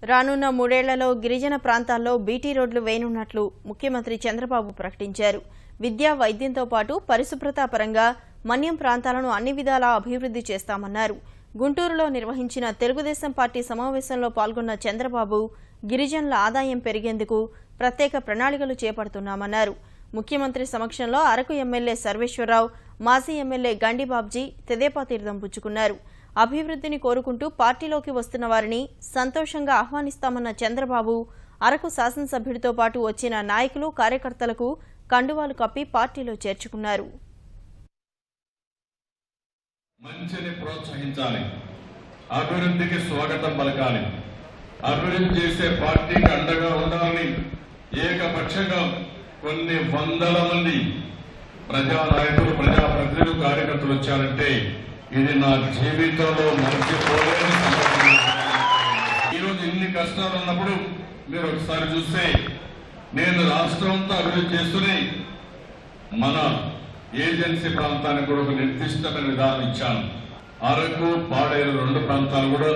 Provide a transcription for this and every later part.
రానున్న 3 ఏళ్లలో గిరిజన ప్రాంతాల్లో బీటీ రోడ్లు వేయనున్నట్లు ముఖ్యమంత్రి చంద్రబాబు ప్రకటించారు. విద్యా, వైద్యంతో పాటు పరిశుభ్రత పరంగా మన్యం ప్రాంతాలను అన్ని విధాలా అభివృద్ధి చేస్తామన్నారు. గుంటూరులో నిర్వహించిన తెలుగుదేశం పార్టీ సమావేశంలో పాల్గొన్న చంద్రబాబు గిరిజనుల ఆదాయం పెరిగేందుకు ప్రత్యేక ప్రణాళికలు చేపడుతున్నామన్నారు. ముఖ్యమంత్రి సమక్షంలో అరకు ఎమ్మెల్యే సర్వేశ్వరరావు, మాజీ ఎమ్మెల్యే గండిబాబ్జీ తెదేపా తీర్థం పుచ్చుకున్నారు. అభివృద్ధిని కోరుకుంటూ పార్టీలోకి వస్తున్న వారిని సంతోషంగా ఆహ్వానిస్తామన్న చంద్రబాబు అరకు శాసనసభ్యుడితో పాటు వచ్చిన నాయకులు, కార్యకర్తలకు కండువాలు కప్పి పార్టీలో చేర్చుకున్నారు. మంచిని ప్రోత్సహించాలి, అభివృద్ధికి స్వాగతం పలకాలి, అభివృద్ధి చేసే పార్టీకి అండగా ఉండాలని ఏకపక్షంగా కొన్ని వందల మంది ప్రజానాయకులు, ప్రజాప్రతినిధులు, కార్యకర్తలు వచ్చారంటే ఇది నా జీవితంలో మర్చిపోలేని సంఘటన. ఈరోజు ఇన్ని కష్టాలు ఉన్నప్పుడు మీరు ఒకసారి చూస్తే నేను రాష్ట్రం అంతా అభివృద్ధి చేస్తూనే మన ఏజెన్సీ ప్రాంతానికి కూడా ఒక నిర్దిష్టమైన విధానం ఇచ్చాను. అరకు, పాడేరు 2 ప్రాంతాలు కూడా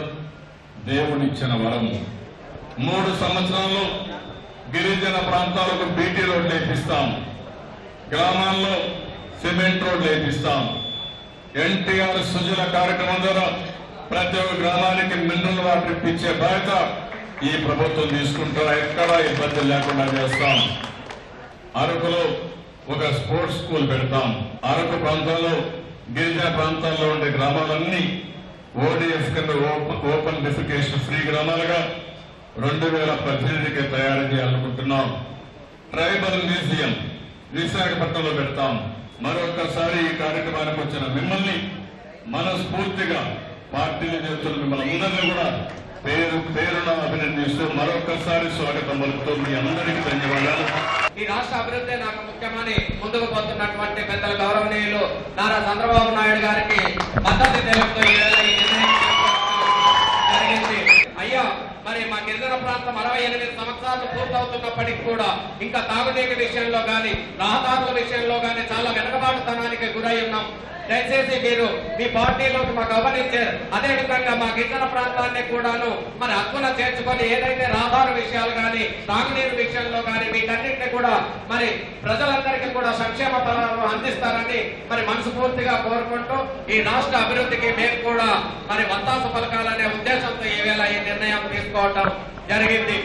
దేవునిచ్చిన వరము. 3 సంవత్సరాల్లో గిరిజన ప్రాంతాలకు బీటీ రోడ్లు వేపిస్తాం, గ్రామాల్లో సిమెంట్ రోడ్లు వేపిస్తాం. ఎన్టీఆర్ సుజల కార్యక్రమం ద్వారా ప్రతి ఒక్క గ్రామానికి మినరల్ వాటర్ ఇప్పించే బాధ్యత ఈ ప్రభుత్వం తీసుకుంటా. ఎక్కడా ఇబ్బంది లేకుండా చేస్తాం. అరకులో ఒక స్పోర్ట్స్ స్కూల్ పెడతాం. అరకు ప్రాంతాల్లో, గిరిజన ప్రాంతాల్లో ఉండే గ్రామాలన్నీ ఓడిఎఫ్ కింద ఓపెన్ డెఫికేషన్ ఫ్రీ గ్రామాలుగా 2018కి తయారు చేయాలనుకుంటున్నాం. ట్రైబల్ మ్యూజియం విశాఖపట్నంలో పెడతాం. మరొకసారి ఈ కార్యక్రమానికి వచ్చిన మిమ్మల్ని మనస్ఫూర్తిగా పార్టీలు చేస్తున్న మిమ్మల్ని అందరినీ కూడా పేరున అభినందిస్తూ మరొకసారి స్వాగతం పలుకుతూ మీ అందరికీ ధన్యవాదాలు. ఈ రాష్ట్ర అభివృద్ధి నాకు ముఖ్యమని ముందుకు పోతున్నటువంటి పెద్దల గౌరవనీయులు నారా చంద్రబాబు నాయుడు గారికి మద్దతు తెలుపుతూ జరిగింది. అయ్యా, మరి మా గిరిజన ప్రాంతం 68 సంవత్సరాలు పూర్తవుతున్నప్పటికీ కూడా ఇంకా తాగునీటి విషయంలో గాని, రహదారుల విషయంలో గాని చాలా వెనుకబాటుతనానికి గురై ఉన్నాం. దయచేసి మీరు మీ పార్టీలోకి మాకు గమనించారు. అదేవిధంగా మా గిరిజన ప్రాంతాన్ని కూడాను మరి హక్కున చేర్చుకొని ఏదైతే రహదారు విషయాలు కానీ, తాగునీరు విషయంలో కానీ వీటన్నింటినీ కూడా మరి ప్రజలందరికీ కూడా సంక్షేమ ఫలాలను అందిస్తారని మరి మనస్ఫూర్తిగా కోరుకుంటూ ఈ రాష్ట్ర అభివృద్ధికి మేము కూడా మరి వత్తాసు పలకాలనే ఉద్దేశంతో ఈవేళ ఈ నిర్ణయం తీసుకోవటం జరిగింది.